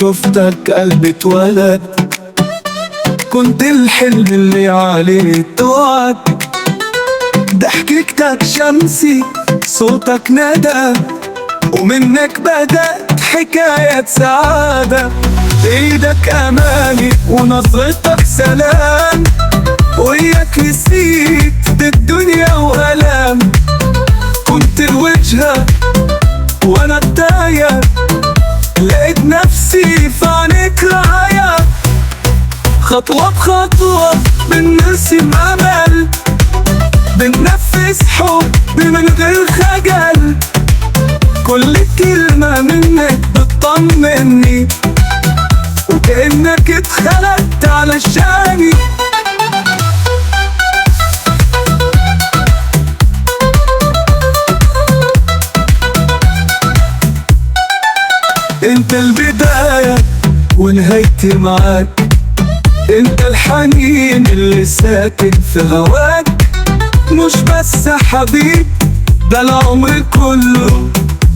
شفتك قلبي اتولد. كنت الحلم اللي عليه توعد، ضحكتك شمسي صوتك ندى، ومنك بدأت حكاية سعادة. ايدك اماني ونظرتك سلام، وياك نسيت الدنيا وهلام. كنت الوجهة وانا الداية، لقيت نفسي في عينيك راية. خطوة بخطوة بنرسم امل، بننفذ حب من غير خجل. كل كلمة منك بتطمني، وكأنك اتخلقت علشاني. انت البداية ونهايتي معاك، انت الحنين اللي ساكن في هواك. مش بس حبيب، ده العمر كله،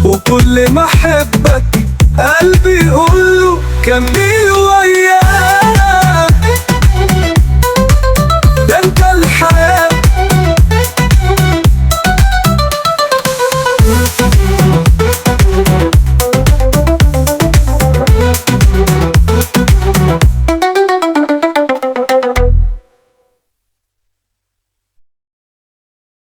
وكل ما احبك قلبي يقوله كمل